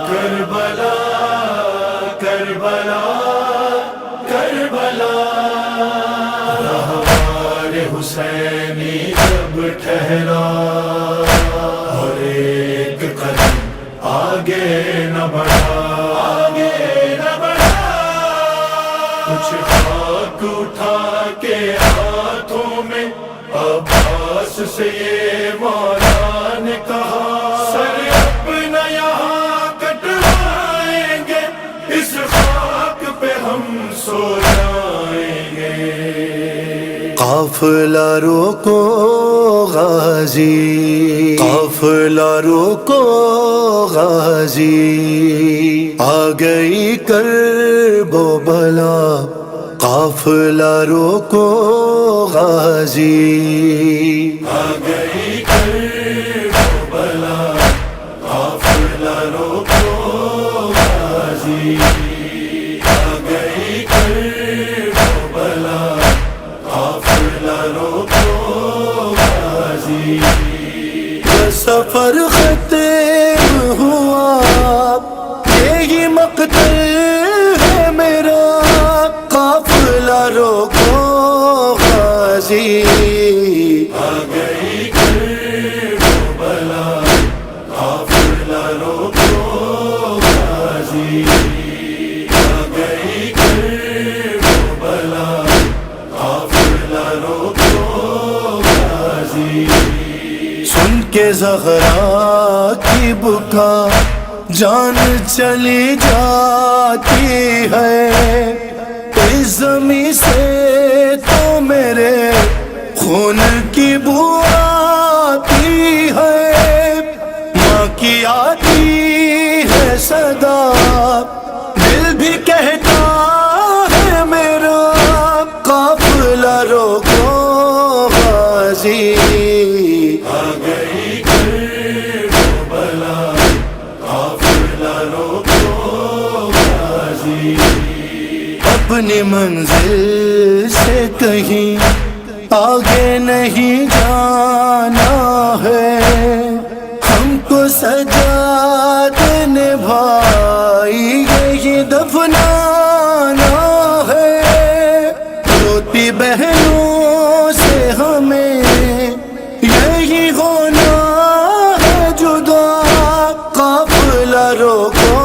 کربلا کربلا کربلا، رہوار حسینی جب ٹھہرا اور ایک قدم آگے نہ بڑھا، آگے نہ بڑھا، کچھ خاک اٹھا کے ہاتھوں میں عباس سے یہ مولا نے کہا، سر اپنا یہاں کٹوائیں گے، اس خاک پہ ہم سو جائیں گے۔ قافلہ روکو غازی، قافلہ روکو غازی، آ گئی کرب و بلا، قافلہ روکو غازی، آ گئی کرب و بلا، قافلہ روکو غازی، آ گئی کرب و بلا، قافلہ روکو غازی۔ سفر ختم ہوا، یہی مقتل ہے میرا، قافلہ روکو غازی، آ گئی کرب و بلا، قافلہ روکو غازی، آ گئی کرب و بلا، قافلہ روکو غازی۔ سن کے زہرا کی بکا جان چلی جاتی ہے، اس زمیں سے تو میرے خون کی بو آتی ہے، ماں کی آتی ہے صدا، دل بھی کہتا ہے میرا، قافلہ روکو غازی، آ گئی کرب و بلا، قافلہ روکو غازی۔ اپنی منزل سے کہیں آگے نہیں جانا ہے، ہم کو سجاد نبھائی یہی دفنانا ہے، روتی بہنوں سے ہمیں یہی ہونا ہے جدا، قافلہ روکو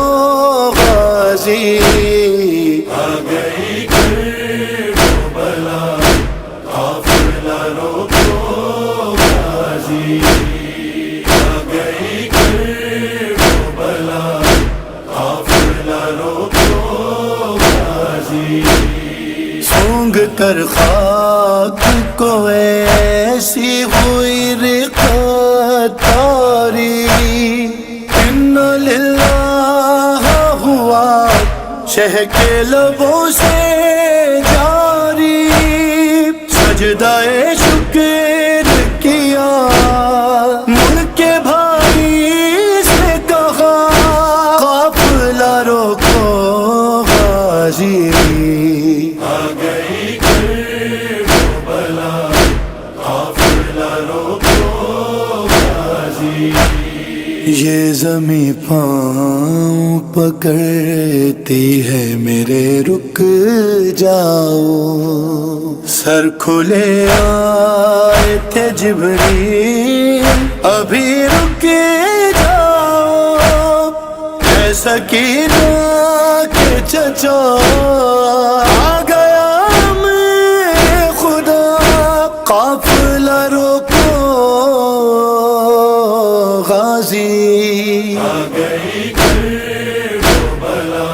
غازی، آ گئی کرب و بلا، قافلہ روکو غازی، آ گئی کرب و بلا، قافلہ روکو غازی۔ سونگ کر خاک کو ایسی ہوئی رقتاری، ان للہ ہوا شہ کے لبوں سے جاری، سجدہ شکر کیا ملک بھائی سے کہا، قافلہ روکو غازی، آ گئی کرب و بلا، قافلہ روکو غازی۔ یہ زمیں پاؤں پکڑتی ہے میرے، رک جاؤ، سر کھلے آئے تھے جبریل، ابھی رک جاؤ، اے سکینہ کے چچا آ گیا میں خدا، قافلہ روکو غازی، آ گئی کرب و بلا،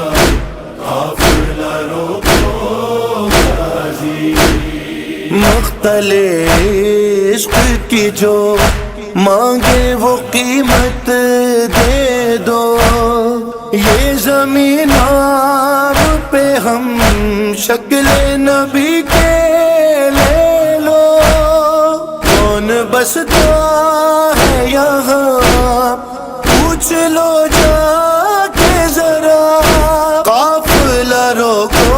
قافلہ روکو غازی۔ مقتل عشق کی جو مانگے وہ قیمت دے دو، یہ زمین نام پہ ہم شکل نبی کے لے لو، کون بستا ہے یہاں پوچھ لو جا کے ذرا، قافلہ روکو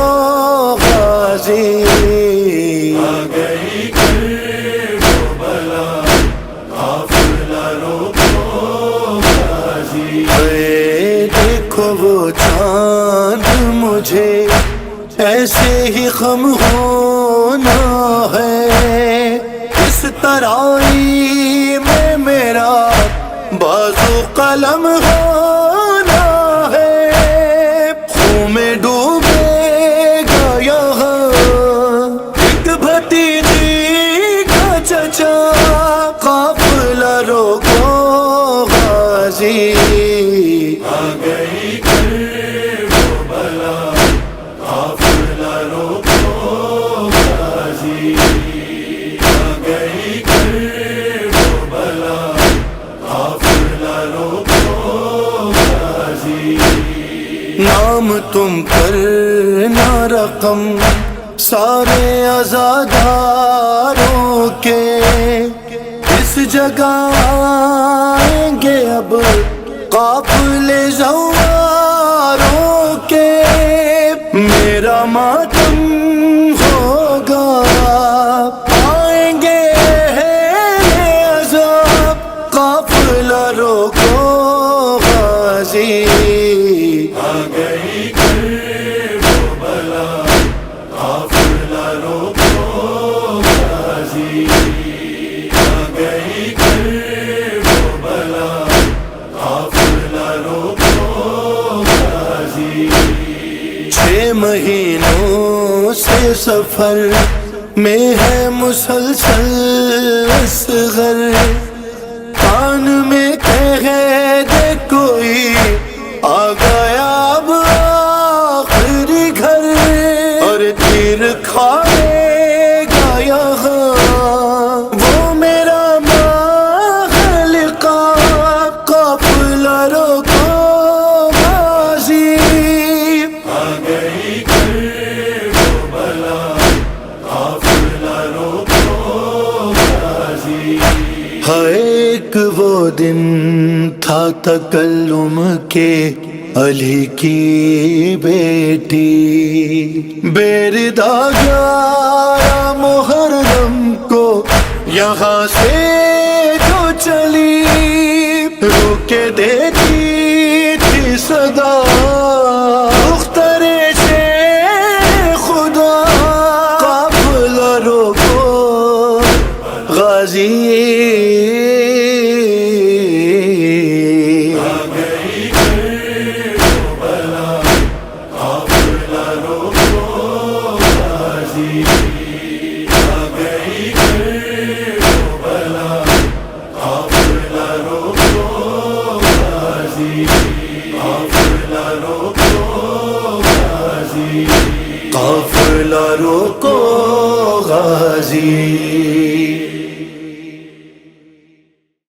غازی، آ گئی کرب و بلا، قافلہ روکو غازی۔ دیکھو وہ چاند مجھے ایسے ہی غم ہونا ہے، اس ترائی میں میرا بازو قلم ہونا ہے، خون میں ڈوبے گا یہاں ایک بھتیجی کا چچا، قافلہ روکو غازی، آ گئی کربلا، قافلہ روکو غازی، آ گئی کربلا، قافلہ روکو غازی۔ نام تم کرنا رقم سارے عزاداروں کے، اس جگہ آئیں گے اب قافلے زواروں کے، میرا ماتم ہوگا آئیں گے عذاب، قافلہ روکو غازی، آ گئی کربلا، قافلہ روکو غازی، آ گئی کربلا، قافلہ روکو غازی۔ 6 مہینوں سے سفر میں ہے مسلسل اصغر، کان میں کہہ دے کوئی آ گیا اب آخری گھر، اور تیر کھائے گا یہاں وہ میرا مخلقہ، قافلہ روکو غازی، آ گئی کربلا، قافلہ روکو غازی۔ ایک وہ دن تھا تکلم کے علی کی بیٹی، بیردا 11 محرم کو یہاں سے جو چلی، روکے دیتی تھی صدا مخترے سے خدا، قافلہ روکو غازی، آ گئی کربلا، قافلہ روکو غازی، آ گئی کربلا، قافلہ روکو غازی، قافلہ روکو غازی۔ قافلہ روکو غازی۔